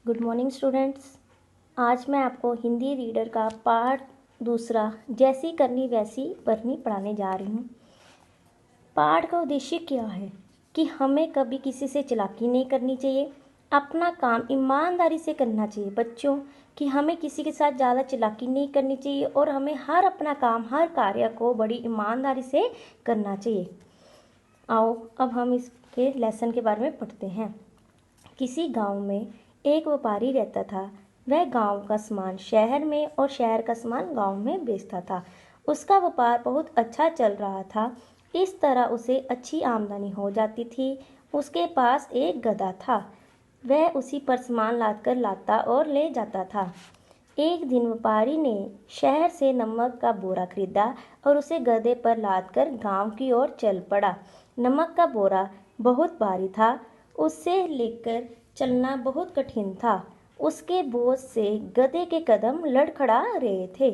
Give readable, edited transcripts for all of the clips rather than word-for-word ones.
Good morning students. आज मैं आपको हिंदी रीडर का पार्ट दूसरा जैसी करनी वैसी भरनी पढ़ाने जा रही हूँ। पाठ का उद्देश्य क्या है कि हमें कभी किसी से चालाकी नहीं करनी चाहिए, अपना काम ईमानदारी से करना चाहिए बच्चों, कि हमें किसी के साथ ज़्यादा चालाकी नहीं करनी चाहिए और हमें हर अपना काम हर कार्य को बड़ी ईमानदारी से करना चाहिए। आओ अब हम इसके लेसन के बारे में पढ़ते हैं। किसी गांव में एक व्यापारी रहता था। वह गांव का सामान शहर में और शहर का सामान गांव में बेचता था। उसका व्यापार बहुत अच्छा चल रहा था। इस तरह उसे अच्छी आमदनी हो जाती थी। उसके पास एक गधा था। वह उसी पर सामान लादकर लाता और ले जाता था। एक दिन व्यापारी ने शहर से नमक का बोरा खरीदा और उसे गधे पर लादकर गांव की ओर चल पड़ा। नमक का बोरा बहुत भारी था। उसे लेकर चलना बहुत कठिन था। उसके बोझ से गधे के कदम लड़खड़ा रहे थे।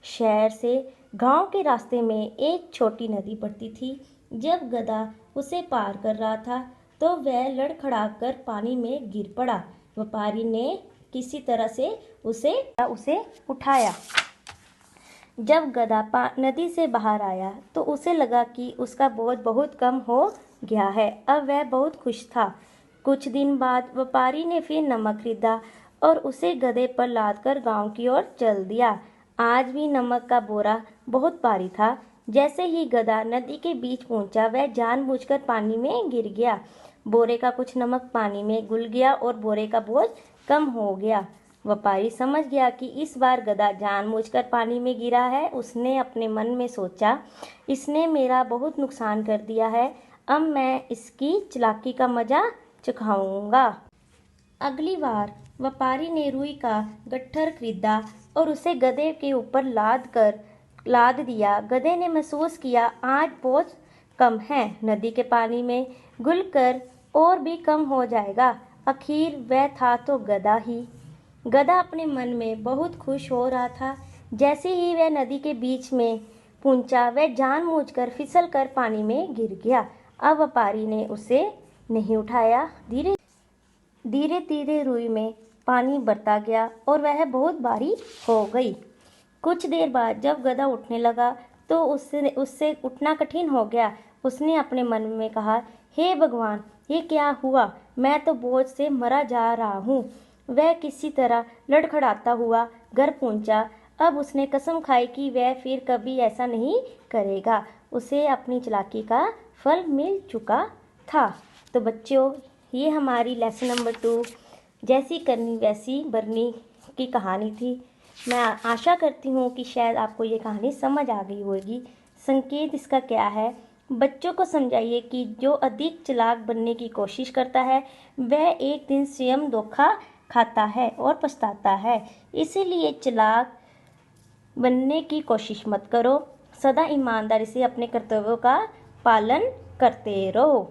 शहर से गांव के रास्ते में एक छोटी नदी पड़ती थी। जब गधा उसे पार कर रहा था तो वह लड़खड़ाकर पानी में गिर पड़ा। व्यापारी ने किसी तरह से उसे उठाया। जब गधा नदी से बाहर आया तो उसे लगा कि उसका बोझ बहुत कम हो गया है। अब वह बहुत खुश था। कुछ दिन बाद व्यापारी ने फिर नमक खरीदा और उसे गधे पर लादकर गांव की ओर चल दिया। आज भी नमक का बोरा बहुत भारी था। जैसे ही गधा नदी के बीच पहुंचा, वह जानबूझकर पानी में गिर गया। बोरे का कुछ नमक पानी में घुल गया और बोरे का बोझ कम हो गया। व्यापारी समझ गया कि इस बार गधा जानबूझकर पानी में गिरा है। उसने अपने मन में सोचा, इसने मेरा बहुत नुकसान कर दिया है, अब मैं इसकी चालाकी का मजा चखाऊंगा। अगली बार व्यापारी ने रुई का गट्ठर खरीदा और उसे गधे के ऊपर लाद दिया। गधे ने महसूस किया, आज बोझ कम है, नदी के पानी में घुलकर और भी कम हो जाएगा। आखिर वह था तो गधा ही। गधा अपने मन में बहुत खुश हो रहा था। जैसे ही वह नदी के बीच में पहुंचा, वह जानबूझकर फिसलकर पानी में गिर गया। अब व्यापारी ने उसे नहीं उठाया। धीरे धीरे रुई में पानी बढ़ता गया और वह बहुत भारी हो गई। कुछ देर बाद जब गधा उठने लगा तो उससे उठना कठिन हो गया। उसने अपने मन में कहा, हे भगवान, ये क्या हुआ, मैं तो बोझ से मरा जा रहा हूँ। वह किसी तरह लड़खड़ाता हुआ घर पहुंचा। अब उसने कसम खाई कि वह फिर कभी ऐसा नहीं करेगा। उसे अपनी चालाकी का फल मिल चुका था। तो बच्चों, ये हमारी लेसन नंबर 2 जैसी करनी वैसी भरनी की कहानी थी। मैं आशा करती हूँ कि शायद आपको ये कहानी समझ आ गई होगी। संकेत इसका क्या है? बच्चों को समझाइए कि जो अधिक चालाक बनने की कोशिश करता है वह एक दिन स्वयं धोखा खाता है और पछताता है। इसीलिए चालाक बनने की कोशिश मत करो। सदा ईमानदारी से अपने कर्तव्यों का पालन करते रहो।